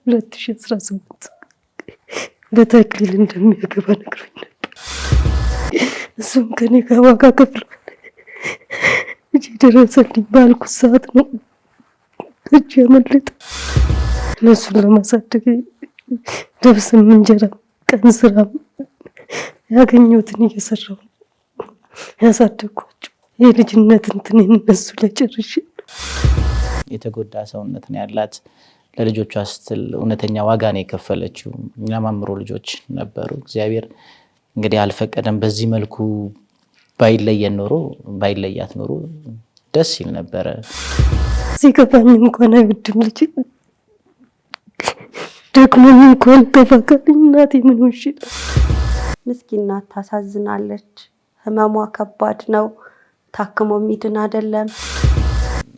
2018 በተክሊል እንደሚያገባ ነግሮኝ ነበር። እሱም ከኔ ጋር ዋጋ ከፍሏል። እጅ ደረሰልኝ ባልኩት ሰዓት ነው እጅ ያመለጠ። እነሱን ለማሳደግ ደብስም እንጀራ ቀን ስራ ያገኘሁትን እየሰራሁ ያሳደግኳቸው። የልጅነት እንትኔን እነሱ ላይ ጨርሼ የተጎዳ ሰውነት ነው ያላት። ለልጆቿ ስትል እውነተኛ ዋጋ ነው የከፈለችው። የሚያማምሩ ልጆች ነበሩ። እግዚአብሔር እንግዲህ አልፈቀደም። በዚህ መልኩ ባይለያት ኖሮ ደስ ይል ነበረ። ሲከፋኝ እንኳን አይወድም ልጅ ደክሞኝ እንኳን ተፋካልኝ። እናቴ ምን ሆንሽ? ምስኪን ናት፣ ታሳዝናለች። ህመሟ ከባድ ነው። ታክሞ የሚድን አይደለም።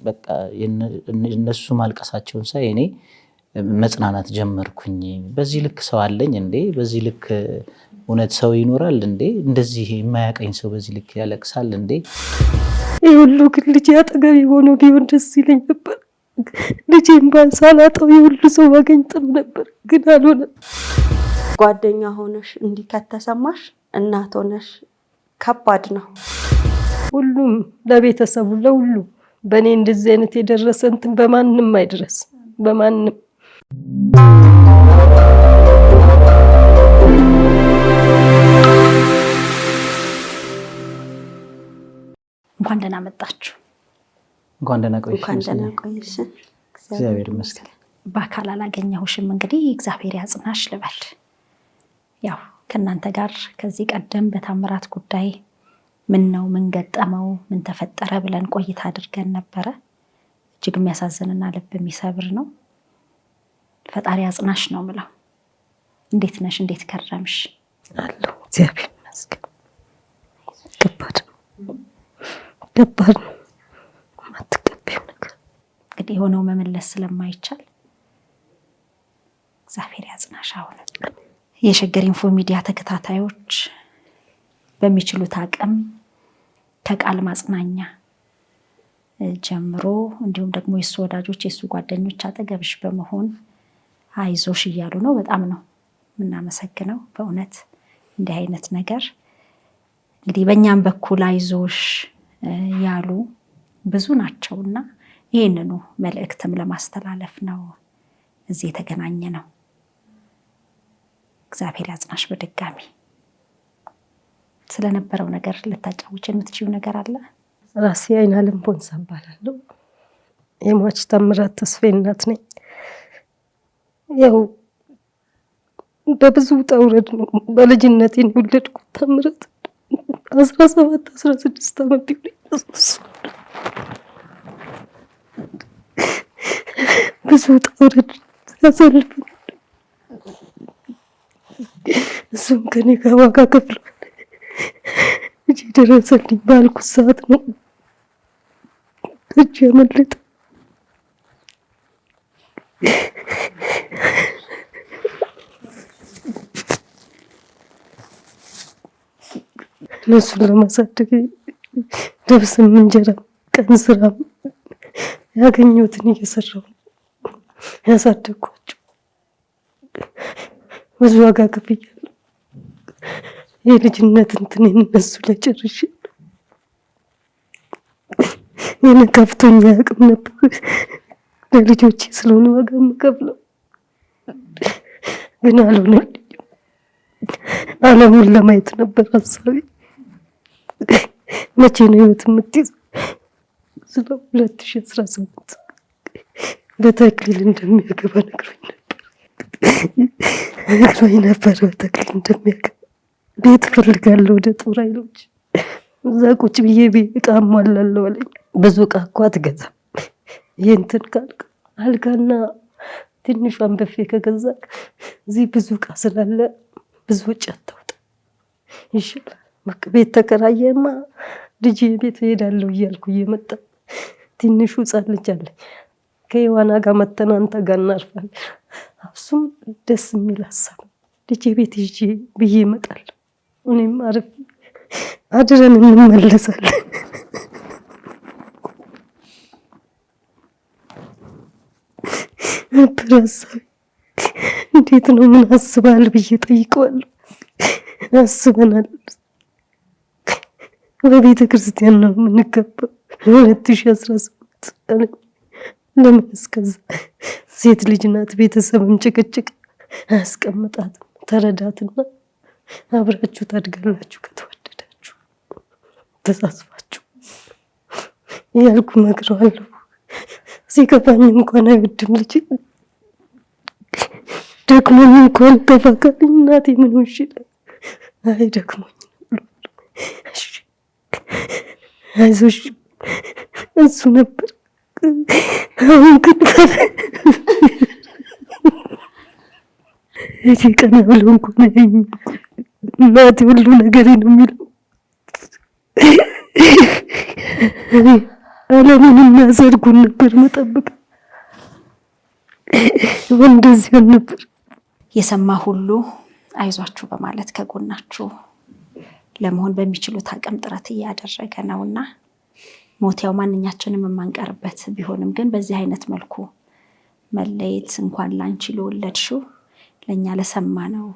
በቃ እነሱ ማልቀሳቸውን ሳይ እኔ መጽናናት ጀመርኩኝ። በዚህ ልክ ሰው አለኝ እንዴ? በዚህ ልክ እውነት ሰው ይኖራል እንዴ? እንደዚህ የማያቀኝ ሰው በዚህ ልክ ያለቅሳል እንዴ? ይህ ሁሉ ግን ልጅ አጠገቤ ሆኖ ቢሆን ደስ ይለኝ ነበር። ልጄን ባልሳላጠው የሁሉ ሰው ባገኝ ጥሩ ነበር፣ ግን አልሆነም። ጓደኛ ሆነሽ እንዲህ ከተሰማሽ እናት ሆነሽ ከባድ ነው። ሁሉም ለቤተሰቡ ለሁሉ በእኔ እንደዚህ አይነት የደረሰ እንትን በማንም አይድረስ፣ በማንም። እንኳን ደህና መጣችሁ። እንኳን ደህና ቆይሽ። እግዚአብሔር ይመስገን። በአካል አላገኘሁሽም። እንግዲህ እግዚአብሔር ያጽናሽ ልበል። ያው ከእናንተ ጋር ከዚህ ቀደም በታምራት ጉዳይ ምን ነው ምን ገጠመው ምን ተፈጠረ ብለን ቆይታ አድርገን ነበረ። እጅግ የሚያሳዝንና ልብ የሚሰብር ነው። ፈጣሪ ያጽናሽ ነው ምለው። እንዴት ነሽ? እንዴት ከረምሽ? አለሁ እግዚአብሔር ይመስገን። ከባድ ነው ማትቀበይው ነገር። እንግዲህ የሆነው መመለስ ስለማይቻል እግዚአብሔር ያጽናሽ። አሁን የሸገር ኢንፎ ሚዲያ ተከታታዮች በሚችሉት አቅም ከቃል ማጽናኛ ጀምሮ እንዲሁም ደግሞ የሱ ወዳጆች የሱ ጓደኞች አጠገብሽ በመሆን አይዞሽ እያሉ ነው። በጣም ነው የምናመሰግነው በእውነት እንዲህ አይነት ነገር እንግዲህ በእኛም በኩል አይዞሽ ያሉ ብዙ ናቸውና ይህንኑ መልእክትም ለማስተላለፍ ነው እዚህ የተገናኘ ነው። እግዚአብሔር ያጽናሽ። በድጋሚ ስለነበረው ነገር ልታጫውችን የምትችይው ነገር አለ? ራሴ አይናለም ቦንሳ እባላለሁ። የሟች ታምራት ተስፌ እናት ነኝ። ያው በብዙ ውጣ ውረድ ነው በልጅነቴ የወለድኩት። ታምራት 16 ዓመት ቢሆን ብዙ ውጣ ውረድ ያሳልፈናል። እሱም ከኔ ጋር ዋጋ ከፍሏል። እጅ ደረሰልኝ ባልኩት ሰዓት ነው እጅ ያመለጠ። እነሱን ለማሳደግ ደብስም እንጀራ ቀን ስራ ያገኘሁትን እየሰራሁ ያሳደግኳቸው። ብዙ ዋጋ ከፍያለሁ። የልጅነት እንትኔን እነሱ ላይ ጨርሼ የኔ ከፍቶኝ አያውቅም ነበር። ለልጆቼ ስለሆነ ዋጋ የምከፍለው ግን አልሆነልኝም። ዓለሙን ለማየት ነበር ሀሳቤ። መቼ ነው ህይወት የምትይዘው? ስለ 2018 በተክሊል እንደሚያገባ ነግሮኝ ነበር። በተክሊል እንደሚያገባ ቤት እፈልጋለሁ ወደ ጦር ኃይሎች እዛ ቁጭ ብዬ እቃ አሟላለሁ አለኝ። ብዙ እቃ እኮ አትገዛም። ይህንትን ካልክ አልጋና ትንሿን በፌ ከገዛክ እዚህ ብዙ እቃ ስላለ ብዙ ወጪ አታውጣ ይሻላል። ቤት ተከራየማ ልጄ ቤት እሄዳለሁ እያልኩ እየመጣ ትንሹ ህፃን ልጅ አለኝ። ከሔዋና ጋር መተን አንተ ጋር እናርፋለን። እሱም ደስ የሚል ሀሳብ ልጄ ቤት ይዤ ብዬ እመጣለሁ። እኔም አረፍ አድረን እንመለሳለን። ነበር ሀሳቤ። እንዴት ነው ምን አስበሃል ብዬ ጠይቀዋለሁ። አስበናል፣ በቤተ ክርስቲያን ነው የምንገባው 2018 አለኝ። ለምን እስከዛ ሴት ልጅ ናት፣ ቤተሰብም ጭቅጭቅ አያስቀምጣትም። ተረዳትና አብራችሁ ታድጋላችሁ ከተዋደዳችሁ ተሳስባችሁ እያልኩ መክረዋለሁ። ሲከፋኝ እንኳን አይወድም ልጅ፣ ደክሞኝ እንኳን ተፋካኝ እናቴ ምን ሆንሽ ይላል። አይ ደክሞኝ እሺ አይዞሽ እሱ ነበር። አሁን ግን እሺ ቀና ብሎ እንኳን አያየኝም። እናቴ ሁሉ ነገሬ ነው የሚለው። አለምንና ሰርጉን ነበር መጠበቅ፣ እንደዚህ ነበር። የሰማ ሁሉ አይዟችሁ በማለት ከጎናችሁ ለመሆን በሚችሉት አቅም ጥረት እያደረገ ነውና ሞት ያው ማንኛችንም የማንቀርበት ቢሆንም ግን በዚህ አይነት መልኩ መለየት እንኳን ላንቺ ለወለድሽው ለኛ ለሰማ ነው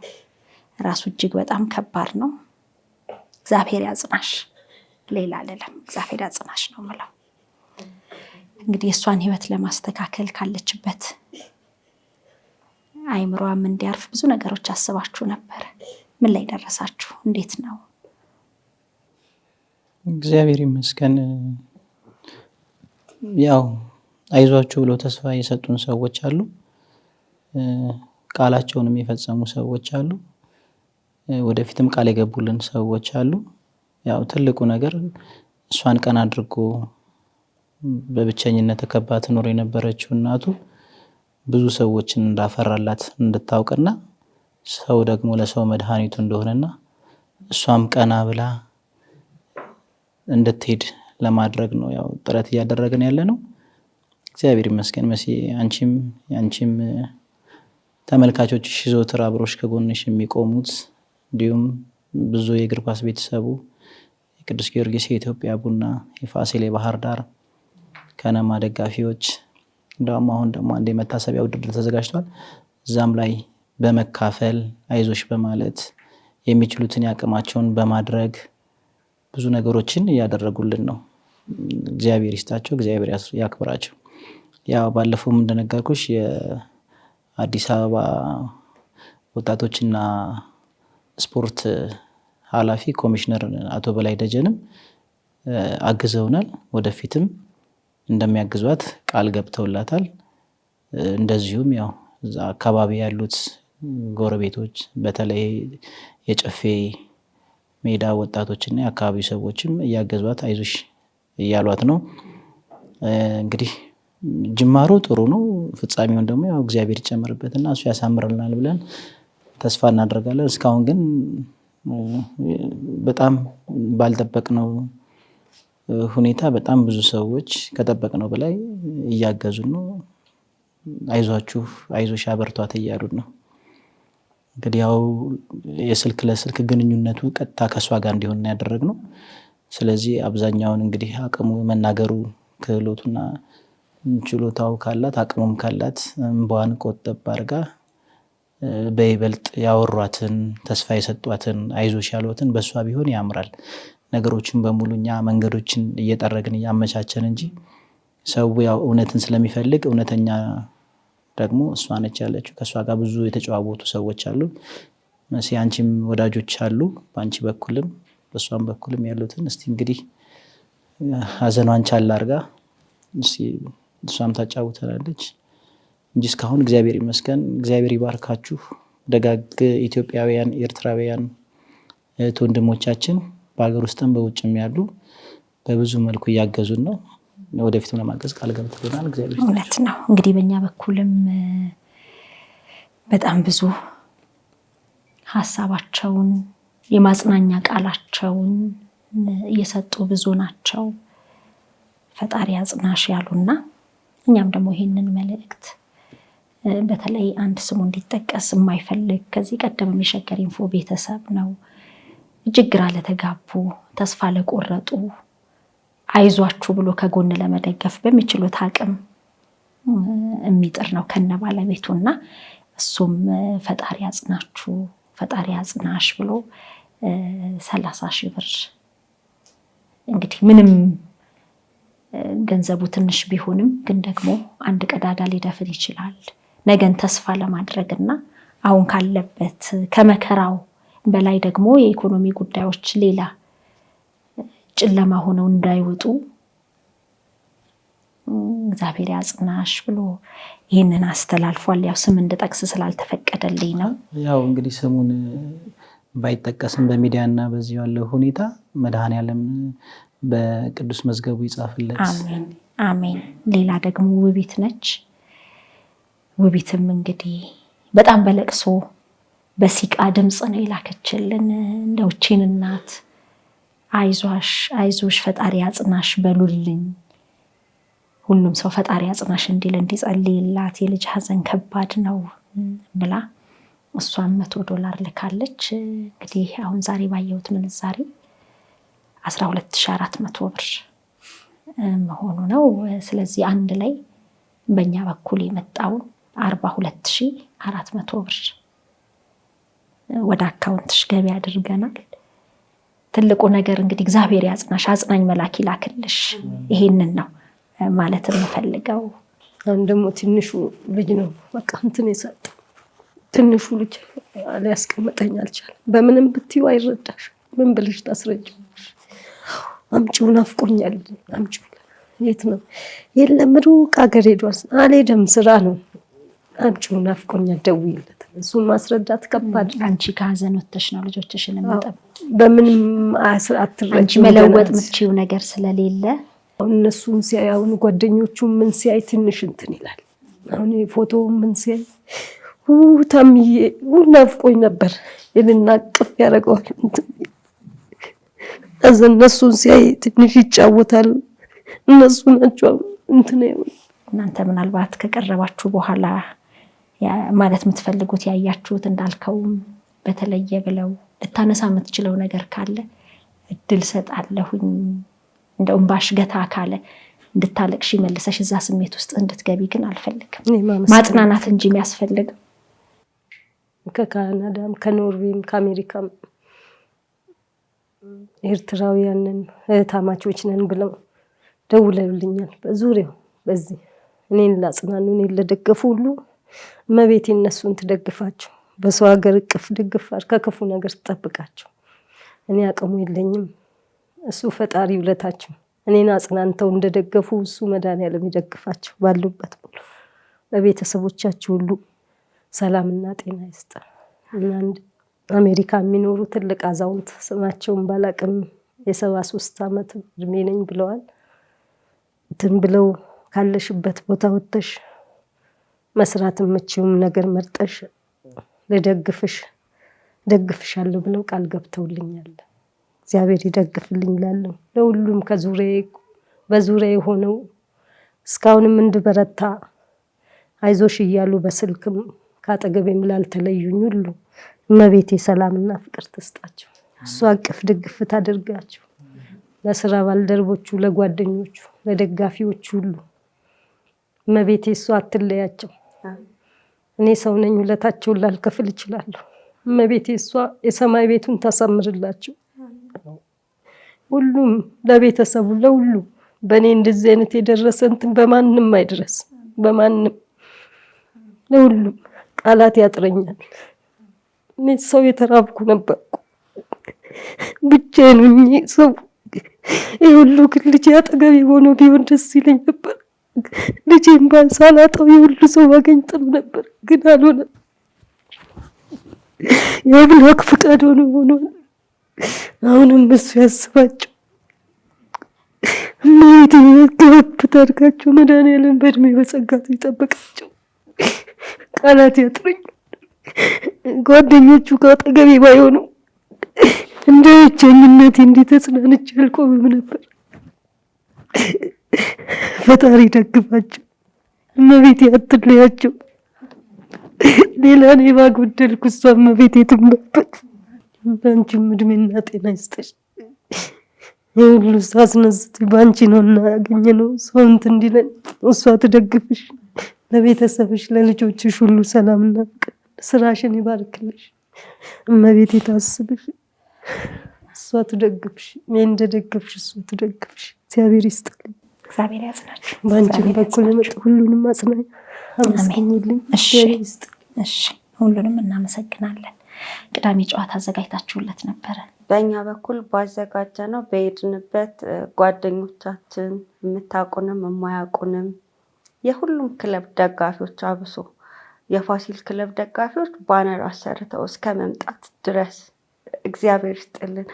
ራሱ እጅግ በጣም ከባድ ነው። እግዚአብሔር ያጽናሽ፣ ሌላ አይደለም። እግዚአብሔር ያጽናሽ ነው የምለው። እንግዲህ እሷን ህይወት ለማስተካከል ካለችበት አይምሯም እንዲያርፍ ብዙ ነገሮች አስባችሁ ነበር። ምን ላይ ደረሳችሁ? እንዴት ነው? እግዚአብሔር ይመስገን። ያው አይዟችሁ ብለው ተስፋ የሰጡን ሰዎች አሉ፣ ቃላቸውንም የፈጸሙ ሰዎች አሉ፣ ወደፊትም ቃል የገቡልን ሰዎች አሉ። ያው ትልቁ ነገር እሷን ቀን አድርጎ በብቸኝነት ተከባ ትኖር የነበረችው እናቱ ብዙ ሰዎችን እንዳፈራላት እንድታውቅና ሰው ደግሞ ለሰው መድኃኒቱ እንደሆነና እሷም ቀና ብላ እንድትሄድ ለማድረግ ነው ያው ጥረት እያደረግን ያለ ነው። እግዚአብሔር ይመስገን። መሲ አንቺም ተመልካቾችሽ ዘወትር አብሮሽ ከጎንሽ የሚቆሙት እንዲሁም ብዙ የእግር ኳስ ቤተሰቡ የቅዱስ ጊዮርጊስ፣ የኢትዮጵያ ቡና፣ የፋሲል፣ የባህር ዳር ከነማ ደጋፊዎች እንደውም አሁን ደግሞ አንድ የመታሰቢያ ውድድር ተዘጋጅቷል። እዛም ላይ በመካፈል አይዞሽ በማለት የሚችሉትን ያቅማቸውን በማድረግ ብዙ ነገሮችን እያደረጉልን ነው። እግዚአብሔር ይስጣቸው፣ እግዚአብሔር ያክብራቸው። ያው ባለፈውም እንደነገርኩሽ የአዲስ አበባ ወጣቶችና ስፖርት ኃላፊ ኮሚሽነር አቶ በላይ ደጀንም አግዘውናል። ወደፊትም እንደሚያግዟት ቃል ገብተውላታል። እንደዚሁም ያው እዛ አካባቢ ያሉት ጎረቤቶች በተለይ የጨፌ ሜዳ ወጣቶችና የአካባቢ ሰዎችም እያገዟት አይዞሽ እያሏት ነው። እንግዲህ ጅማሮ ጥሩ ነው። ፍጻሜውን ደግሞ ያው እግዚአብሔር ይጨምርበትና እሱ ያሳምርልናል ብለን ተስፋ እናደርጋለን። እስካሁን ግን በጣም ባልጠበቅነው ሁኔታ በጣም ብዙ ሰዎች ከጠበቅነው በላይ እያገዙን ነው። አይዟችሁ፣ አይዞሽ፣ አበርቷት እያሉን ነው። እንግዲህ ያው የስልክ ለስልክ ግንኙነቱ ቀጥታ ከሷ ጋር እንዲሆን ያደረግነው። ስለዚህ አብዛኛውን እንግዲህ አቅሙ መናገሩ ክህሎቱና ችሎታው ካላት አቅሙም ካላት እንባዋን ቆጠብ አድርጋ በይበልጥ ያወሯትን ተስፋ የሰጧትን አይዞሽ ያሉትን በሷ ቢሆን ያምራል። ነገሮችን በሙሉ እኛ መንገዶችን እየጠረግን እያመቻቸን እንጂ ሰው ያው እውነትን ስለሚፈልግ እውነተኛ ደግሞ እሷ ነች ያለችው። ከእሷ ጋር ብዙ የተጨዋወቱ ሰዎች አሉ። መሲ አንቺም ወዳጆች አሉ፣ በአንቺ በኩልም በእሷም በኩልም ያሉትን እስቲ እንግዲህ ሀዘኗን ቻል አድርጋ እሷም ታጫውተናለች እንጂ እስካሁን እግዚአብሔር ይመስገን። እግዚአብሔር ይባርካችሁ ደጋግ ኢትዮጵያውያን፣ ኤርትራውያን እህት ወንድሞቻችን በሀገር ውስጥም በውጭም ያሉ በብዙ መልኩ እያገዙን ነው። ወደፊትም ለማገዝ ቃል ገብተናል። እግዚአብሔር እውነት ነው። እንግዲህ በእኛ በኩልም በጣም ብዙ ሀሳባቸውን የማጽናኛ ቃላቸውን እየሰጡ ብዙ ናቸው። ፈጣሪ አጽናሽ ያሉና እኛም ደግሞ ይሄንን መልእክት በተለይ አንድ ስሙ እንዲጠቀስ የማይፈልግ ከዚህ ቀደም የሸገር ኢንፎ ቤተሰብ ነው እጅግ ግራ ለተጋቡ ተስፋ ለቆረጡ አይዟችሁ ብሎ ከጎን ለመደገፍ በሚችሉት አቅም የሚጥር ነው ከነ ባለቤቱና እሱም ፈጣሪ ያጽናችሁ ፈጣሪ ያጽናሽ ብሎ 30,000 ብር እንግዲህ ምንም ገንዘቡ ትንሽ ቢሆንም ግን ደግሞ አንድ ቀዳዳ ሊደፍን ይችላል ነገን ተስፋ ለማድረግና አሁን ካለበት ከመከራው በላይ ደግሞ የኢኮኖሚ ጉዳዮች ሌላ ጨለማ ሆነው እንዳይወጡ እግዚአብሔር ያጽናሽ ብሎ ይሄንን አስተላልፏል። ያው ስም እንድጠቅስ ስላልተፈቀደልኝ ነው። ያው እንግዲህ ስሙን ባይጠቀስም በሚዲያና በዚህ ያለው ሁኔታ መድኃኔዓለም በቅዱስ መዝገቡ ይጻፍለት። አሜን አሜን። ሌላ ደግሞ ውቢት ነች። ውቢትም እንግዲህ በጣም በለቅሶ በሲቃ ድምጽ ነው የላከችልን። እንደውቼን እናት አይዞሽ ፈጣሪ ያጽናሽ በሉልኝ፣ ሁሉም ሰው ፈጣሪ ያጽናሽ እንዲል እንዲጸልይላት የልጅ ሀዘን ከባድ ነው ብላ እሷም $100 ልካለች። እንግዲህ አሁን ዛሬ ባየሁት ምንዛሬ 12,400 ብር መሆኑ ነው። ስለዚህ አንድ ላይ በእኛ በኩል የመጣውን 42,400 ብር ወደ አካውንትሽ ገቢ አድርገናል። ትልቁ ነገር እንግዲህ እግዚአብሔር ያጽናሽ፣ አጽናኝ መልአክ ይላክልሽ። ይሄንን ነው ማለት የምፈልገው። አሁን ደግሞ ትንሹ ልጅ ነው በቃ እንትን የሰጠ ትንሹ ልጅ ሊያስቀምጠኝ አልቻለም። በምንም ብትይው አይረዳሽ። ምን ብለሽ ታስረጂው? አምጪው ናፍቆኛል፣ አምጪው። የት ነው? የለም ሩቅ ሀገር ሄዷል። አልሄደም፣ ስራ ነው። አምጪው ናፍቆኛል፣ ደውይለት። እሱን ማስረዳት ከባድ። አንቺ ከሀዘን ወጥተሽ ነው ልጆችሽን የምጠብ በምንም አትረጂው። አንቺ መለወጥ የምትችይው ነገር ስለሌለ እነሱን ሲያይ አሁን ጓደኞቹ ምን ሲያይ ትንሽ እንትን ይላል። አሁን ፎቶ ምን ሲያይ ታምዬ ናፍቆኝ ነበር ይልና ቅፍ ያደርገዋል። እነሱን ሲያይ ትንሽ ይጫወታል። እነሱ ናቸው እንትን ያው እናንተ ምናልባት ከቀረባችሁ በኋላ ማለት የምትፈልጉት ያያችሁት እንዳልከውም በተለየ ብለው ልታነሳ የምትችለው ነገር ካለ እድል ሰጣለሁኝ። እንደው እንባሽ ገታ ካለ እንድታለቅሽ መልሰሽ እዛ ስሜት ውስጥ እንድትገቢ ግን አልፈልግም። ማጽናናት እንጂ የሚያስፈልገው ከካናዳም ከኖርዌይም ከአሜሪካም ኤርትራውያንን እህታማቾች ነን ብለው ደውለውልኛል። በዙሪያው በዚህ እኔን ላጽናኑ እኔን ለደገፉ ሁሉ እመቤቴ እነሱን ትደግፋቸው፣ በሰው ሀገር እቅፍ ድግፋር ከክፉ ነገር ትጠብቃቸው። እኔ አቅሙ የለኝም፣ እሱ ፈጣሪ ውለታቸው እኔን አጽናንተው እንደደገፉ እሱ መድኃኔዓለም ይደግፋቸው። ባሉበት ሁሉ ለቤተሰቦቻቸው ሁሉ ሰላምና ጤና ይስጥ። አንድ አሜሪካ የሚኖሩ ትልቅ አዛውንት ስማቸውን ባላቅም የ73 ዓመት እድሜ ነኝ ብለዋል። እንትን ብለው ካለሽበት ቦታ ወጥተሽ መስራት የምችውም ነገር መርጠሽ ደግፍሻለሁ ብለው ቃል ገብተውልኛል። እግዚአብሔር ይደግፍልኝ እላለሁ። ለሁሉም በዙሪያዬ ሆነው እስካሁንም እንድበረታ አይዞሽ እያሉ በስልክም ካጠገቤም ላልተለዩኝ ሁሉ እመቤቴ ሰላምና ፍቅር ትስጣቸው። እሷ አቅፍ ድግፍ ታደርጋቸው። ለስራ ባልደረቦቹ፣ ለጓደኞቹ፣ ለደጋፊዎቹ ሁሉ እመቤቴ እሷ አትለያቸው። እኔ ሰው ነኝ፣ ውለታቸውን ላልከፍል እችላለሁ። እመቤቴ እሷ የሰማይ ቤቱን ታሳምርላቸው። ሁሉም ለቤተሰቡ ለሁሉ በእኔ እንደዚህ አይነት የደረሰ እንትን በማንም አይድረስ። በማንም ለሁሉም ቃላት ያጥረኛል። እኔ ሰው የተራብኩ ነበርኩ፣ ብቻዬን ሆኜ ሰው የሁሉ ግን ልጅ አጠገቤ ሆኖ ቢሆን ደስ ይለኝ ነበር። ልጄን ሳላጣው የሁሉ ሰው ባገኝ ጥሩ ነበር፣ ግን አልሆነም። የአምላክ ፍቃድ ሆኗል። አሁንም እሱ ያስባቸው። እመቤቴ ገብ ታድርጋቸው። መድኃኔዓለም በእድሜ በጸጋቱ ይጠብቃቸው። ቃላት ያጥረኝ። ጓደኞቹ ከአጠገቤ ባይሆኑ እንደ ብቸኝነቴ እንዴት ተጽናንቼ አልቆምም ነበር። ፈጣሪ ደግፋቸው። እመቤቴ አትለያቸው። ሌላ እኔ ባጎደልኩ እሷ እመቤቴ ትምበት። በአንቺም እድሜና ጤና ይስጠሽ። የሁሉ ሳስነስት በአንቺ ነው እና ያገኘነው። ሰው እንትን እንዲለን እሷ ትደግፍሽ። ለቤተሰብሽ ለልጆችሽ ሁሉ ሰላምና ፍቅር፣ ስራሽን ይባርክልሽ። እመቤቴ ታስብሽ፣ እሷ ትደግፍሽ። እኔ እንደደገፍሽ እሷ ትደግፍሽ። እግዚአብሔር ይስጥልኝ። እግዚአብሔር ያጽናችሁ። በአንቺም በኩል የመጡ ሁሉንም አጽናኝ አመስግኝልኝ። እግዚአብሔር ይስጥልኝ። እሺ፣ ሁሉንም እናመሰግናለን። ቅዳሜ ጨዋታ አዘጋጅታችሁለት ነበረ? በእኛ በኩል ባዘጋጀ ነው በሄድንበት ጓደኞቻችን የምታውቁንም የማያውቁንም የሁሉም ክለብ ደጋፊዎች አብሶ የፋሲል ክለብ ደጋፊዎች ባነር አሰርተው እስከ መምጣት ድረስ እግዚአብሔር ይስጥልን።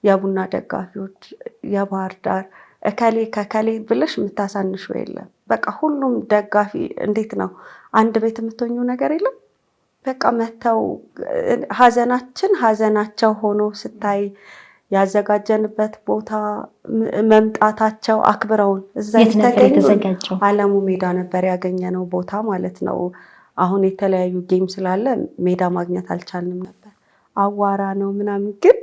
የቡና ደጋፊዎች፣ የባህር ዳር እከሌ ከከሌ ብለሽ የምታሳንሹ የለም። በቃ ሁሉም ደጋፊ እንዴት ነው አንድ ቤት የምትሆኙ ነገር የለም። በቃ መተው ሀዘናቸው ሆኖ ስታይ ያዘጋጀንበት ቦታ መምጣታቸው አክብረውን እዛ የተገኘው አለሙ ሜዳ ነበር ያገኘነው ቦታ ማለት ነው። አሁን የተለያዩ ጌም ስላለ ሜዳ ማግኘት አልቻልንም ነበር። አዋራ ነው ምናምን ግን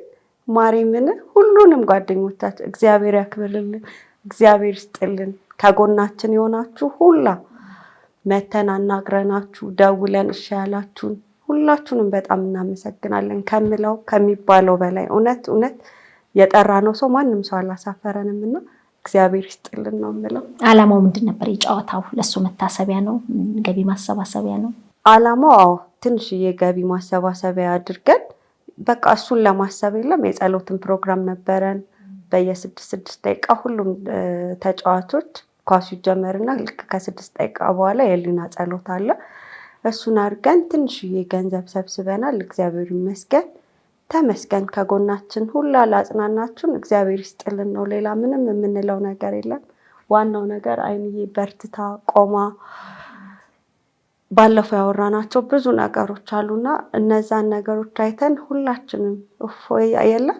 ማርያምን ሁሉንም ጓደኞቻችን እግዚአብሔር ያክብርልን፣ እግዚአብሔር ይስጥልን። ከጎናችን የሆናችሁ ሁላ መተን አናግረናችሁ ደውለን እሺ ያላችሁን ሁላችሁንም በጣም እናመሰግናለን። ከምለው ከሚባለው በላይ እውነት የጠራ ነው ሰው ማንም ሰው አላሳፈረንም እና እግዚአብሔር ይስጥልን ነው የምለው። አላማው ምንድን ነበር? የጨዋታው ለሱ መታሰቢያ ነው? ገቢ ማሰባሰቢያ ነው አላማው? አዎ ትንሽዬ ገቢ ማሰባሰቢያ አድርገን በቃ እሱን ለማሰብ የለም የጸሎትን ፕሮግራም ነበረን። በየ6 ደቂቃ ሁሉም ተጫዋቾች ኳሱ ይጀመርና ልክ ከ6 ደቂቃ በኋላ የህሊና ጸሎት አለ። እሱን አድርገን ትንሽዬ ገንዘብ ሰብስበናል። እግዚአብሔር ይመስገን፣ ተመስገን። ከጎናችን ሁላ ላጽናናችሁን እግዚአብሔር ይስጥልን ነው። ሌላ ምንም የምንለው ነገር የለም። ዋናው ነገር አይንዬ በርትታ ቆማ ባለፈው ያወራናቸው ብዙ ነገሮች አሉና እነዛን ነገሮች አይተን ሁላችንም እፎይ የለም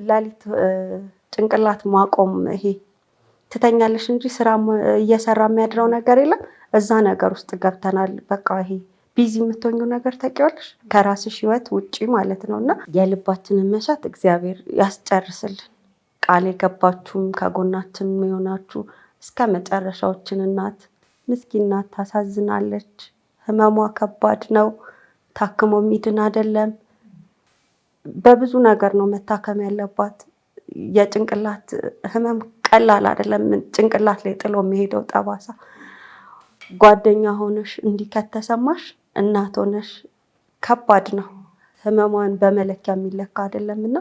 ሌሊት ጭንቅላት ማቆም ይሄ ትተኛለሽ እንጂ ስራ እየሰራ የሚያድረው ነገር የለም። እዛ ነገር ውስጥ ገብተናል። በቃ ይሄ ቢዚ የምትሆኙ ነገር ታውቂዋለሽ ከራስሽ ህይወት ውጪ ማለት ነውና የልባችንን መሻት እግዚአብሔር ያስጨርስልን። ቃል የገባችሁም ከጎናችን የሆናችሁ እስከ መጨረሻዎችን እናት ምስኪን ናት፣ ታሳዝናለች። ህመሟ ከባድ ነው። ታክሞ የሚድን አይደለም። በብዙ ነገር ነው መታከም ያለባት። የጭንቅላት ህመም ቀላል አይደለም። ጭንቅላት ላይ ጥሎ የሚሄደው ጠባሳ ጓደኛ ሆነሽ እንዲህ ከተሰማሽ እናት ሆነሽ ከባድ ነው። ህመሟን በመለኪያ የሚለካ አይደለምና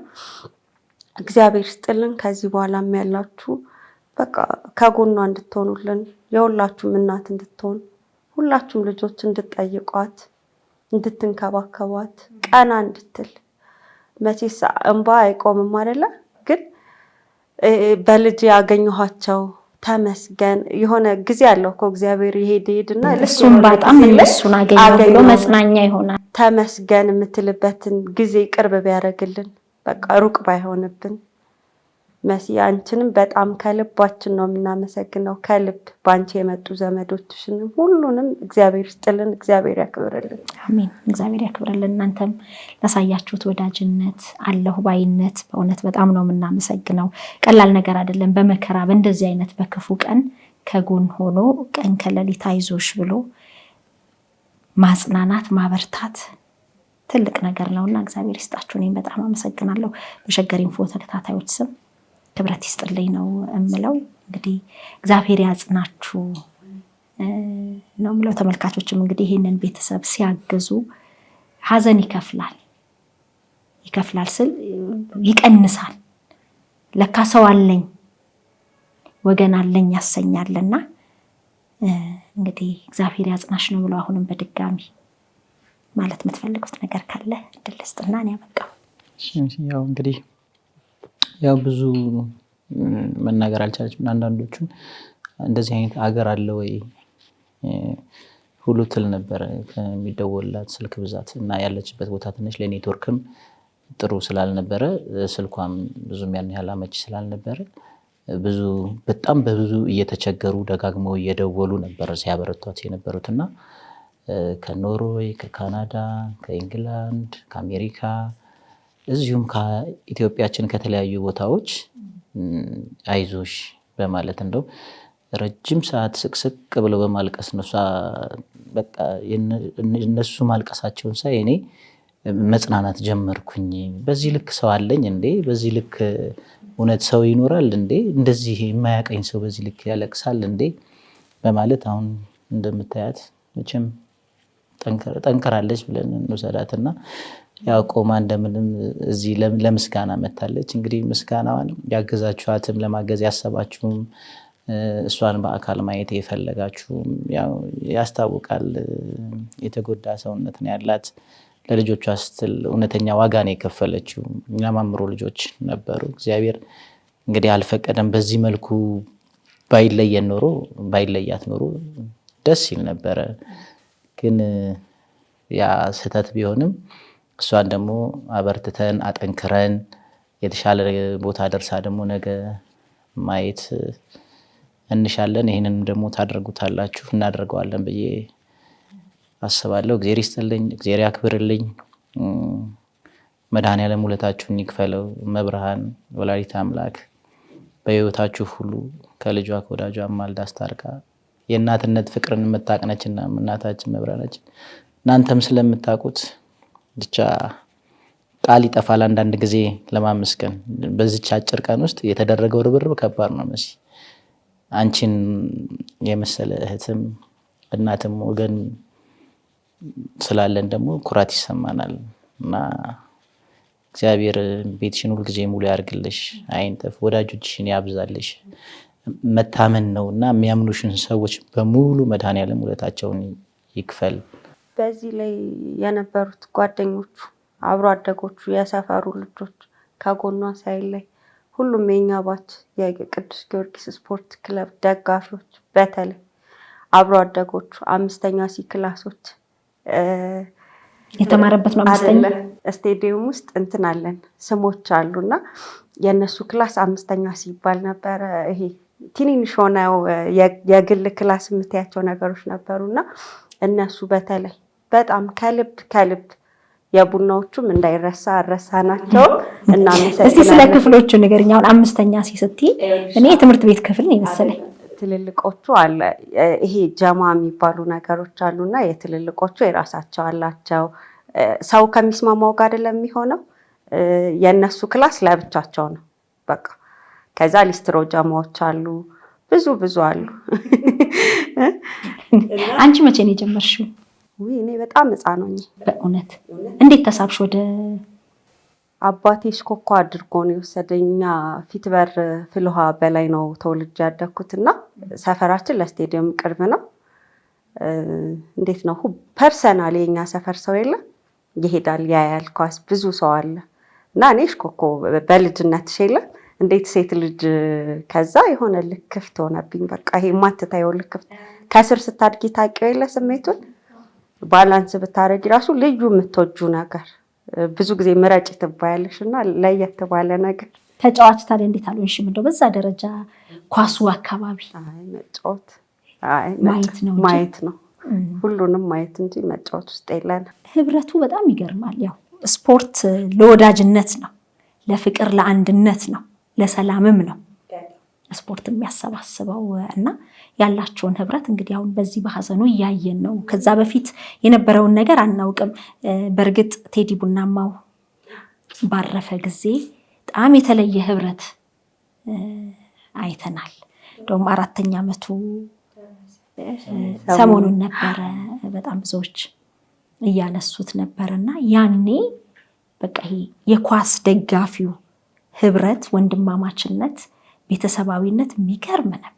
እግዚአብሔር ይስጥልን። ከዚህ በኋላም ያላችሁ በቃ ከጎኗ እንድትሆኑልን የሁላችሁም እናት እንድትሆን ሁላችሁም ልጆች እንድትጠይቋት እንድትንከባከቧት ቀና እንድትል መቼስ እንባ አይቆምም አይደለ? ግን በልጅ ያገኘኋቸው ተመስገን የሆነ ጊዜ አለው እኮ እግዚአብሔር ይሄድና እሱም በጣም እነሱን አገኘው ብሎ መጽናኛ ይሆናል። ተመስገን የምትልበትን ጊዜ ቅርብ ቢያደርግልን በቃ ሩቅ ባይሆንብን። መሲ አንቺንም በጣም ከልባችን ነው የምናመሰግነው። ከልብ ባንቺ የመጡ ዘመዶችሽንም ሁሉንም እግዚአብሔር ይስጥልን፣ እግዚአብሔር ያክብርልን። አሜን። እግዚአብሔር ያክብርልን። እናንተም ላሳያችሁት ወዳጅነት አለሁ ባይነት በእውነት በጣም ነው የምናመሰግነው። ቀላል ነገር አይደለም። በመከራ በእንደዚህ አይነት በክፉ ቀን ከጎን ሆኖ ቀን ከሌሊት አይዞሽ ብሎ ማጽናናት ማበርታት ትልቅ ነገር ነውና እግዚአብሔር ይስጣችሁ። እኔም በጣም አመሰግናለሁ። በሸገር ኢንፎ ተከታታዮች ስም ክብረት ይስጥልኝ ነው እምለው። እንግዲህ እግዚአብሔር ያጽናችሁ ነው እምለው። ተመልካቾችም እንግዲህ ይህንን ቤተሰብ ሲያግዙ ሀዘን ይከፍላል ስል ይቀንሳል። ለካ ሰው አለኝ ወገን አለኝ ያሰኛልና እንግዲህ እግዚአብሔር ያጽናሽ ነው ብለው አሁንም በድጋሚ ማለት የምትፈልጉት ነገር ካለ እድል ስጥና ነው ያበቃው። ያው እንግዲህ ያው ብዙ መናገር አልቻለችም። አንዳንዶቹን እንደዚህ አይነት አገር አለ ወይ ሁሉ ትል ነበር ከሚደወልላት ስልክ ብዛት እና ያለችበት ቦታ ትንሽ ለኔትወርክም ጥሩ ስላልነበረ ስልኳም ብዙም ያን ያህል አመቺ ስላልነበረ በጣም በብዙ እየተቸገሩ ደጋግመው እየደወሉ ነበር ሲያበረቷት የነበሩትና ከኖርዌይ፣ ከካናዳ፣ ከኢንግላንድ፣ ከአሜሪካ እዚሁም ከኢትዮጵያችን ከተለያዩ ቦታዎች አይዞሽ በማለት እንደው ረጅም ሰዓት ስቅስቅ ብለው በማልቀስ ነው። በቃ እነሱ ማልቀሳቸውን ሳይ እኔ መጽናናት ጀመርኩኝ። በዚህ ልክ ሰው አለኝ እንዴ? በዚህ ልክ እውነት ሰው ይኖራል እንዴ? እንደዚህ የማያቀኝ ሰው በዚህ ልክ ያለቅሳል እንዴ? በማለት አሁን እንደምታያት መቼም ጠንከራለች ብለን እንውሰዳትና ያው ቆማ እንደምንም እዚህ ለምስጋና መታለች። እንግዲህ ምስጋናዋን ያገዛችኋትም ለማገዝ ያሰባችሁም እሷን በአካል ማየት የፈለጋችሁም ያው ያስታውቃል። የተጎዳ ሰውነት ነው ያላት። ለልጆቿ ስትል እውነተኛ ዋጋ ነው የከፈለችው። የሚያማምሩ ልጆች ነበሩ። እግዚአብሔር እንግዲህ አልፈቀደም። በዚህ መልኩ ባይለያት ኖሮ ደስ ይል ነበረ። ግን ያ ስህተት ቢሆንም እሷን ደግሞ አበርትተን አጠንክረን የተሻለ ቦታ ደርሳ ደግሞ ነገ ማየት እንሻለን። ይህንን ደግሞ ታደርጉታላችሁ፣ እናደርገዋለን ብዬ አስባለሁ። እግዚአብሔር ይስጥልኝ፣ እግዚአብሔር ያክብርልኝ። መድኃኔዓለም ውለታችሁን ይክፈለው። መብርሃን ወላዲተ አምላክ በሕይወታችሁ ሁሉ ከልጇ ከወዳጇ ማልዳ አስታርቃ የእናትነት ፍቅርን የምታቅነችና እናታችን መብራነች። እናንተም ስለምታውቁት ብቻ ቃል ይጠፋል አንዳንድ ጊዜ ለማመስገን። በዚች አጭር ቀን ውስጥ የተደረገው ርብርብ ከባድ ነው። መሲ አንቺን የመሰለ እህትም እናትም ወገን ስላለን ደግሞ ኩራት ይሰማናል እና እግዚአብሔር ቤትሽን ሁልጊዜ ሙሉ ያርግልሽ፣ አይንጠፍ፣ ወዳጆችሽን ያብዛልሽ። መታመን ነው እና የሚያምኑሽን ሰዎች በሙሉ መድኃኔዓለም ውለታቸውን ይክፈል። በዚህ ላይ የነበሩት ጓደኞቹ፣ አብሮ አደጎቹ፣ የሰፈሩ ልጆች ከጎኗ ሳይለይ ሁሉም የኛ ባች የቅዱስ ጊዮርጊስ ስፖርት ክለብ ደጋፊዎች፣ በተለይ አብሮ አደጎቹ 5ኛ ሲ ክላሶች የተማረበት ነው። 5ኛ ስቴዲየም ውስጥ እንትን አለን ስሞች አሉና የነሱ ክላስ 5ኛ ሲባል ነበረ። ይሄ ትንንሽ ሆነው የግል ክላስ የምትያቸው ነገሮች ነበሩና እነሱ በተለይ በጣም ከልብ የቡናዎቹም እንዳይረሳ አረሳናቸው እና እስቲ ስለ ክፍሎቹ ንገሪኝ። አሁን 5ኛ ሲ ስትይ እኔ የትምህርት ቤት ክፍል ነው መሰለኝ። ትልልቆቹ አለ ይሄ ጀማ የሚባሉ ነገሮች አሉና የትልልቆቹ የራሳቸው አላቸው። ሰው ከሚስማማው ጋር አይደለም የሚሆነው። የነሱ ክላስ ለብቻቸው ነው በቃ። ከዛ ሊስትሮ ጀማዎች አሉ፣ ብዙ አሉ። አንቺ መቼ ነው የጀመርሽው? እኔ በጣም ሕፃን ነኝ። በእውነት እንዴት ተሳብሽ ወደ? አባቴ ሽኮኮ አድርጎ ነው የወሰደኝ። ፊት በር ፍልውሃ በላይ ነው ተወልጄ ያደግኩትና ሰፈራችን ለስቴዲየም ቅርብ ነው። እንዴት ነው ፐርሰናል የኛ ሰፈር ሰው የለም ይሄዳል ያያል ኳስ፣ ብዙ ሰው አለ እና እኔ ሽኮኮ በልጅነትሽ የለም እንዴት ሴት ልጅ ከዛ የሆነ ልክፍት ሆነብኝ። በቃ ይሄ ማትታየው ልክፍት ከስር ስታድጊ ታውቂው የለ ስሜቱን ባላንስ ብታረጊ ራሱ ልዩ የምትወጁ ነገር ብዙ ጊዜ ምረጭ ትባያለሽ እና ለየት ባለ ነገር። ተጫዋች ታዲያ እንዴት አልሆንሽም? እንደው በዛ ደረጃ ኳሱ አካባቢ መጫወት ማየት ነው ሁሉንም ማየት እንጂ መጫወት ውስጥ የለንም። ህብረቱ በጣም ይገርማል። ያው ስፖርት ለወዳጅነት ነው፣ ለፍቅር ለአንድነት ነው፣ ለሰላምም ነው ስፖርት የሚያሰባስበው እና ያላቸውን ህብረት እንግዲህ አሁን በዚህ በሀዘኑ እያየን ነው። ከዛ በፊት የነበረውን ነገር አናውቅም። በእርግጥ ቴዲ ቡናማው ባረፈ ጊዜ በጣም የተለየ ህብረት አይተናል። እንደውም 4ኛ ዓመቱ ሰሞኑን ነበረ። በጣም ብዙዎች እያነሱት ነበርና ያኔ በቃ ይሄ የኳስ ደጋፊው ህብረት፣ ወንድማማችነት፣ ቤተሰባዊነት የሚገርም ነበረ።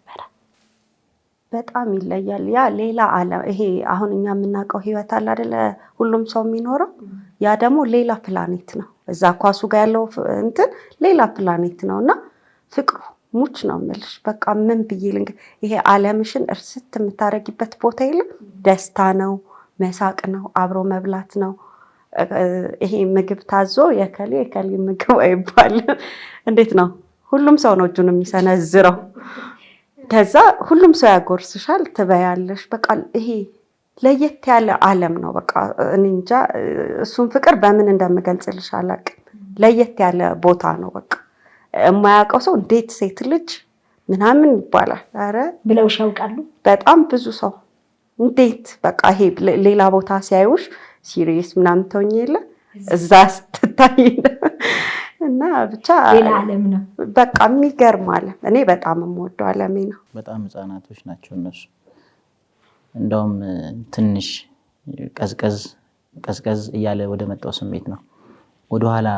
በጣም ይለያል። ያ ሌላ ዓለም። ይሄ አሁን እኛ የምናውቀው ህይወት አለ አይደለ? ሁሉም ሰው የሚኖረው ያ ደግሞ ሌላ ፕላኔት ነው። እዛ ኳሱ ጋር ያለው እንትን ሌላ ፕላኔት ነው እና ፍቅሩ ሙች ነው የምልሽ። በቃ ምን ብዬ ይሄ ዓለምሽን እርስት የምታረጊበት ቦታ የለም። ደስታ ነው፣ መሳቅ ነው፣ አብሮ መብላት ነው። ይሄ ምግብ ታዞ የከሌ ምግብ አይባልም። እንዴት ነው ሁሉም ሰው ነው እጁን የሚሰነዝረው። ከዛ ሁሉም ሰው ያጎርስሻል፣ ትበያለሽ። በቃ ይሄ ለየት ያለ ዓለም ነው። በቃ እኔ እንጃ እሱን ፍቅር በምን እንደምገልጽልሽ አላውቅም። ለየት ያለ ቦታ ነው። በቃ የማያውቀው ሰው እንዴት ሴት ልጅ ምናምን ይባላል። ኧረ ብለውሽ ያውቃሉ? በጣም ብዙ ሰው እንዴት በቃ ይሄ ሌላ ቦታ ሲያዩሽ ሲሪየስ ምናምን ተውኝ የለ እዛ ስትታይ እና ብቻ ሌላ ዓለም ነው በቃ የሚገርም ዓለም። እኔ በጣም የምወደው ዓለሜ ነው። በጣም ህፃናቶች ናቸው እነሱ። እንደውም ትንሽ ቀዝቀዝ እያለ ወደ መጣው ስሜት ነው። ወደኋላ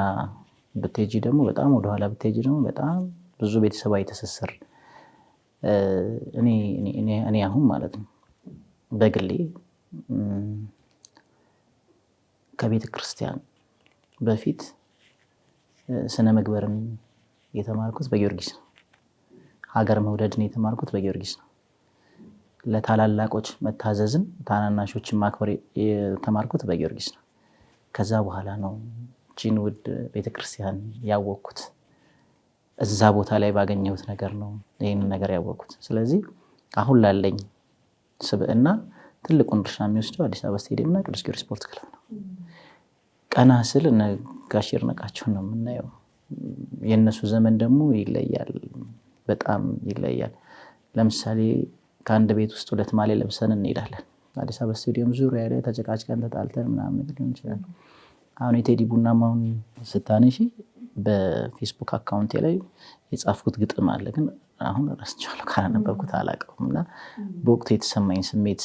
ብትሄጂ ደግሞ በጣም ብዙ ቤተሰባዊ ትስስር እኔ አሁን ማለት ነው በግሌ ከቤተ ክርስቲያን በፊት ስነ ምግባርን የተማርኩት በጊዮርጊስ ነው። ሀገር መውደድን የተማርኩት በጊዮርጊስ ነው። ለታላላቆች መታዘዝን ታናናሾችን ማክበር የተማርኩት በጊዮርጊስ ነው። ከዛ በኋላ ነው ጂን ውድ ቤተክርስቲያን ያወቅኩት። እዛ ቦታ ላይ ባገኘሁት ነገር ነው ይሄንን ነገር ያወቅኩት። ስለዚህ አሁን ላለኝ ስብዕና ትልቁን ድርሻ የሚወስደው አዲስ አበባ ስቴዲየም እና ቅዱስ ጊዮርጊስ ስፖርት ክለብ ነው። ቀና ስል ጋሽ ይድነቃቸውን ነው የምናየው። የእነሱ ዘመን ደግሞ ይለያል፣ በጣም ይለያል። ለምሳሌ ከአንድ ቤት ውስጥ 2 ማሊያ ለብሰን እንሄዳለን። አዲስ አበባ ስቴዲየም ዙሪያ ላይ ተጨቃጭቀን ተጣልተን ምናምን ነገር ሊሆን ይችላል። አሁን የቴዲ ቡናማውን ስታነሺ በፌስቡክ አካውንቴ ላይ የጻፍኩት ግጥም አለ፣ ግን አሁን ረስቼዋለሁ፣ ካላነበብኩት አላውቀውም። እና በወቅቱ የተሰማኝ ስሜት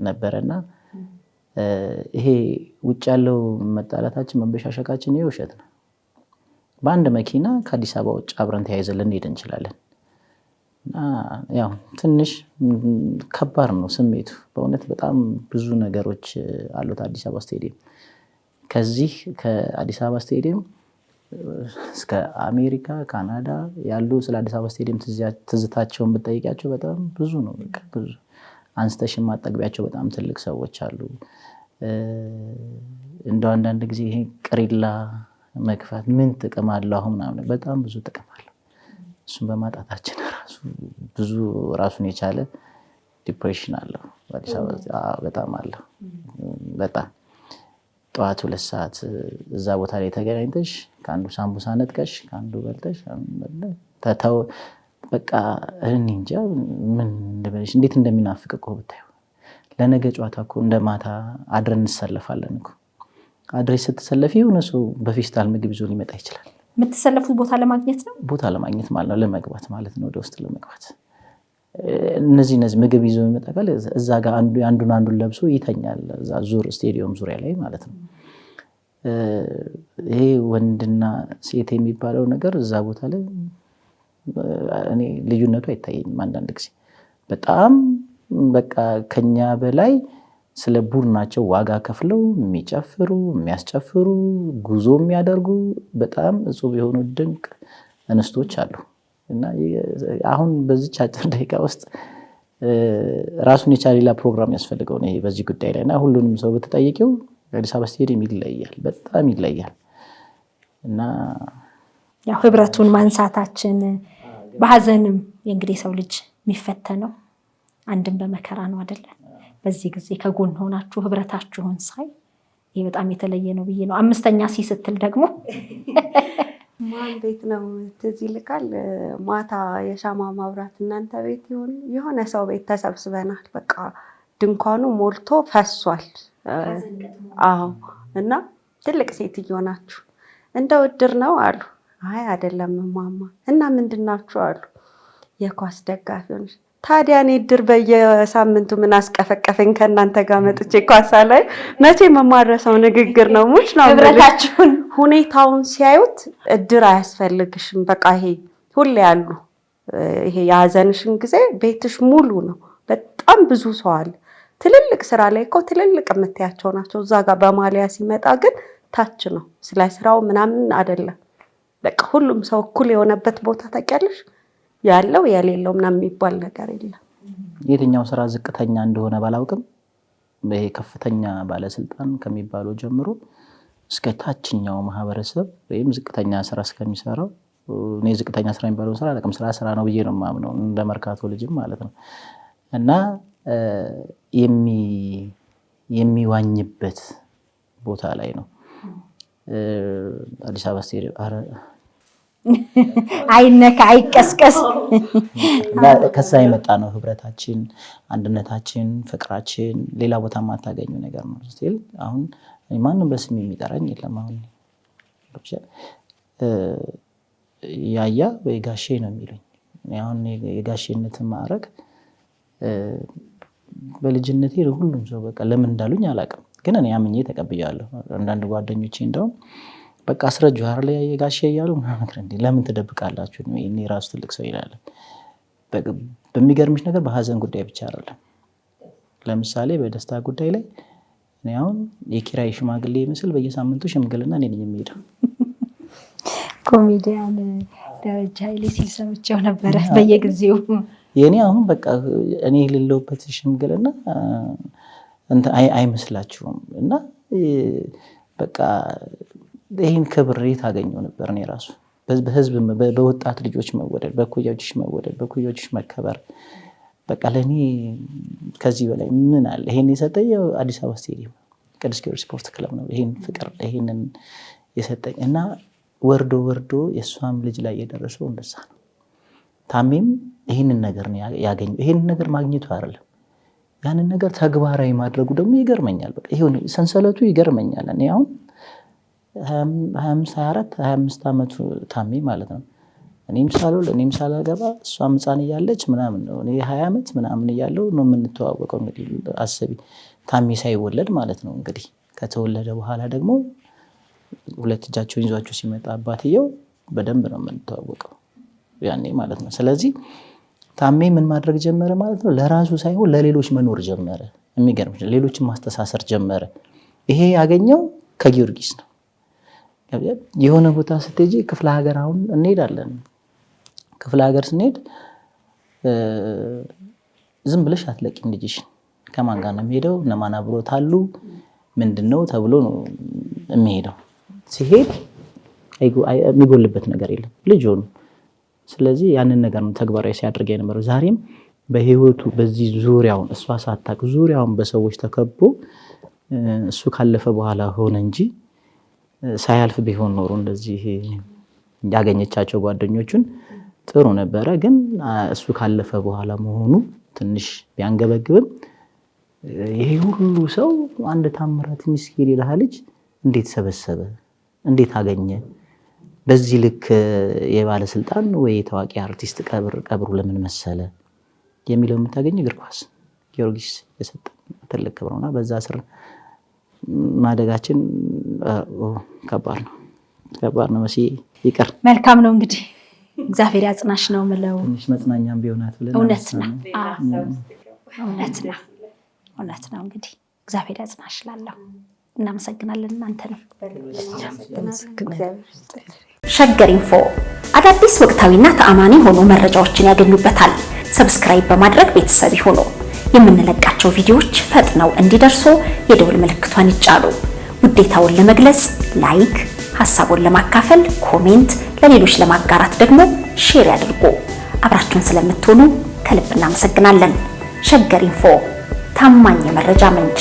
ነበረና ይሄ ውጭ ያለው መጣላታችን መበሻሸቃችን ይሄ ውሸት ነው። በአንድ መኪና ከአዲስ አበባ ውጭ አብረን ተያይዘን ልንሄድ እንችላለን። እና ያው ትንሽ ከባድ ነው ስሜቱ በእውነት በጣም ብዙ ነገሮች አሉት አዲስ አበባ ስቴዲየም። ከዚህ ከአዲስ አበባ ስቴዲየም እስከ አሜሪካ፣ ካናዳ ያሉ ስለ አዲስ አበባ ስቴዲየም ትዝታቸውን ብትጠይቂያቸው በጣም ብዙ ነው። በቃ ብዙ አንስተሽ የማጠግቢያቸው በጣም ትልቅ ሰዎች አሉ። እንደው አንዳንድ ጊዜ ይሄ ቅሪላ መግፋት ምን ጥቅም አለው አሁን ምናምን፣ በጣም ብዙ ጥቅም አለው። እሱን በማጣታችን ራሱ ብዙ ራሱን የቻለ ዲፕሬሽን አለው አዲስ አበባ በጣም አለው። በጣም ጠዋት 2 ሰዓት እዛ ቦታ ላይ ተገናኝተሽ ከአንዱ ሳምቡሳ ነጥቀሽ ከአንዱ በልተሽ ተተው በቃ እኔ እንጃ ምን እንደበለሽ እንዴት እንደሚናፍቅ እኮ ብታዩ። ለነገ ጨዋታ እኮ እንደማታ አድረን እንሰለፋለን እኮ። አድሬ ስትሰለፊ የሆነ ሰው በፌስታል ምግብ ይዞ ሊመጣ ይችላል። የምትሰለፉት ቦታ ለማግኘት ነው? ቦታ ለማግኘት ማለት ነው፣ ለመግባት ማለት ነው፣ ወደ ውስጥ ለመግባት። እነዚህ ምግብ ይዞ የሚመጣ ካለ እዛ ጋር አንዱን ለብሶ ይተኛል፣ እዛ ስቴዲየም ዙሪያ ላይ ማለት ነው። ይሄ ወንድና ሴት የሚባለው ነገር እዛ ቦታ ላይ እኔ ልዩነቱ አይታየኝም። አንዳንድ ጊዜ በጣም በቃ ከኛ በላይ ስለ ቡድናቸው ዋጋ ከፍለው የሚጨፍሩ የሚያስጨፍሩ ጉዞ የሚያደርጉ በጣም እጹብ የሆኑ ድንቅ እንስቶች አሉ። እና አሁን በዚች አጭር ደቂቃ ውስጥ ራሱን የቻለ ሌላ ፕሮግራም ያስፈልገው ነው ይሄ በዚህ ጉዳይ ላይ። እና ሁሉንም ሰው ብትጠይቂው አዲስ አበባ ስቴዲየም ይለያል፣ በጣም ይለያል። እና ያው ህብረቱን ማንሳታችን በሀዘንም እንግዲህ ሰው ልጅ የሚፈተነው አንድም በመከራ ነው አይደለ? በዚህ ጊዜ ከጎን ሆናችሁ ህብረታችሁን ሳይ ይሄ በጣም የተለየ ነው ብዬ ነው። 5ኛ ስትል ደግሞ ማን ቤት ነው ትዝ ይልካል። ማታ የሻማ ማብራት እናንተ ቤት የሆነ ሰው ቤት ተሰብስበናል። በቃ ድንኳኑ ሞልቶ ፈሷል። አዎ። እና ትልቅ ሴትዮ ናችሁ፣ እንደው እድር ነው አሉ። አይ አይደለም ማማ። እና ምንድናችሁ አሉ። የኳስ ደጋፊዎች። ታዲያ እኔ እድር በየሳምንቱ ምን አስቀፈቀፈኝ ከእናንተ ጋር መጥቼ ኳስ ላይ መቼ መማረሰው ንግግር ነው። ሙች ነው ህብረታችሁን ሁኔታውን ሲያዩት እድር አያስፈልግሽም፣ በቃ ይሄ ሁሌ ያሉ ይሄ የሀዘንሽን ጊዜ ቤትሽ ሙሉ ነው። በጣም ብዙ ሰው አለ። ትልልቅ ስራ ላይ እኮ ትልልቅ የምትያቸው ናቸው። እዛ ጋር በማሊያ ሲመጣ ግን ታች ነው፣ ስለ ስራው ምናምን አይደለም። በቃ ሁሉም ሰው እኩል የሆነበት ቦታ ታውቂያለሽ። ያለው የሌለው ምናምን የሚባል ነገር የለም። የትኛው ስራ ዝቅተኛ እንደሆነ ባላውቅም ይሄ ከፍተኛ ባለስልጣን ከሚባለው ጀምሮ እስከ ታችኛው ማህበረሰብ ወይም ዝቅተኛ ስራ እስከሚሰራው እኔ ዝቅተኛ ስራ የሚባለው ስራ አላውቅም። ስራ ነው ብዬ ነው የማምነው፣ እንደ መርካቶ ልጅም ማለት ነው። እና የሚዋኝበት ቦታ ላይ ነው አዲስ አበባ ስቴዲየም። አይነካ አይቀስቀስ እና ከዛ የመጣ ነው ህብረታችን፣ አንድነታችን፣ ፍቅራችን ሌላ ቦታ ማታገኙ ነገር ነው። ስቲል አሁን ማንም በስም የሚጠራኝ የለም። አሁን ያያ ወይ ጋሼ ነው የሚሉኝ። አሁን የጋሼነት ማዕረግ በልጅነቴ ሁሉም ሰው በቃ ለምን እንዳሉኝ አላውቅም፣ ግን እኔ አምኜ ተቀብያለሁ። አንዳንድ ጓደኞቼ እንደውም በቃ አስረጁ አይደል የጋሼ እያሉ ምናምን እንዴ ለምን ትደብቃላችሁ? እኔ ራሱ ትልቅ ሰው ይላል። በሚገርምሽ ነገር በሀዘን ጉዳይ ብቻ አይደለም። ለምሳሌ በደስታ ጉዳይ ላይ እኔ አሁን የኪራይ ሽማግሌ ምስል በየሳምንቱ ሽምግልና እኔ ነኝ የሚሄደው። ኮሜዲያን ደረጃ ኃይሌ ሲሰምቸው ነበረ በየጊዜው። የኔ አሁን በቃ እኔ የሌለውበት ሽምግልና አይመስላችሁም? እና በቃ ይህን ክብር የት አገኘው ነበር? እኔ ራሱ በህዝብ በወጣት ልጆች መወደድ፣ በኩዮችሽ መወደድ፣ በኩዮችሽ መከበር በቃ ለእኔ ከዚህ በላይ ምን አለ? ይሄን የሰጠኝ አዲስ አበባ ስቴዲየም ቅዱስ ጊዮርጊስ ስፖርት ክለብ ነው። ይሄን ፍቅር ይሄንን የሰጠኝ እና ወርዶ የእሷም ልጅ ላይ የደረሰው እንደዛ ነው። ታሜም ይሄንን ነገር ነው ያገኘው። ይሄንን ነገር ማግኘቱ አይደለም ያንን ነገር ተግባራዊ ማድረጉ ደግሞ ይገርመኛል። በቃ ይሄን ሰንሰለቱ ይገርመኛል። እኔ አሁን 25 ዓመቱ ታሜ ማለት ነው። እኔም ሳላገባ እሷም ሕፃን እያለች ምናምን ነው። እኔ 20 ዓመት ምናምን እያለው ነው የምንተዋወቀው። እንግዲህ አስቢ ታሜ ሳይወለድ ማለት ነው። እንግዲህ ከተወለደ በኋላ ደግሞ ሁለት እጃቸውን ይዟቸው ሲመጣ አባትየው በደንብ ነው የምንተዋወቀው ያኔ ማለት ነው። ስለዚህ ታሜ ምን ማድረግ ጀመረ ማለት ነው? ለራሱ ሳይሆን ለሌሎች መኖር ጀመረ። የሚገርም ሌሎችን ማስተሳሰር ጀመረ። ይሄ ያገኘው ከጊዮርጊስ ነው። የሆነ ቦታ ስትሄጂ ክፍለ ሀገር አሁን እንሄዳለን። ክፍለ ሀገር ስንሄድ ዝም ብለሽ አትለቂም ልጅሽን። ከማን ጋር ነው የሚሄደው? እነማን አብሮት አሉ? ምንድነው ተብሎ ነው የሚሄደው። ሲሄድ የሚጎልበት ነገር የለም ልጅ ሆኑ። ስለዚህ ያንን ነገር ነው ተግባራዊ ሲያደርግ የነበረው። ዛሬም በህይወቱ በዚህ ዙሪያውን እሷ ሳታውቅ ዙሪያውን በሰዎች ተከቦ እሱ ካለፈ በኋላ ሆነ እንጂ ሳያልፍ ቢሆን ኖሮ እንደዚህ ያገኘቻቸው ጓደኞቹን ጥሩ ነበረ። ግን እሱ ካለፈ በኋላ መሆኑ ትንሽ ቢያንገበግብም ይሄ ሁሉ ሰው አንድ ታምራት ምስኪን የለሃ ልጅ እንዴት ሰበሰበ? እንዴት አገኘ? በዚህ ልክ የባለስልጣን ወይ የታዋቂ አርቲስት ቀብሩ ለምን መሰለ የሚለው የምታገኝ እግር ኳስ ጊዮርጊስ የሰጠ ትልቅ ክብር ነውና በዛ ስር ማደጋችን ከባድ ነው። መሲ ይቅር መልካም ነው እንግዲህ እግዚአብሔር ያጽናሽ ነው ምለው። ትንሽ መጽናኛም ቢሆናት ብለን እውነት ነው እንግዲህ እግዚአብሔር ያጽናሽ ላለው እናመሰግናለን። እናንተ ነው ሸገር ኢንፎ አዳዲስ ወቅታዊና ተአማኒ ሆኖ መረጃዎችን ያገኙበታል። ሰብስክራይብ በማድረግ ቤተሰብ ይሁኑ። የምንለቃቸው ቪዲዮዎች ፈጥነው እንዲደርሱ የደወል ምልክቷን ይጫኑ። ውዴታውን ለመግለጽ ላይክ፣ ሐሳቡን ለማካፈል ኮሜንት፣ ለሌሎች ለማጋራት ደግሞ ሼር ያድርጉ። አብራችሁን ስለምትሆኑ ከልብ እናመሰግናለን። ሸገር ኢንፎ ታማኝ የመረጃ ምንጭ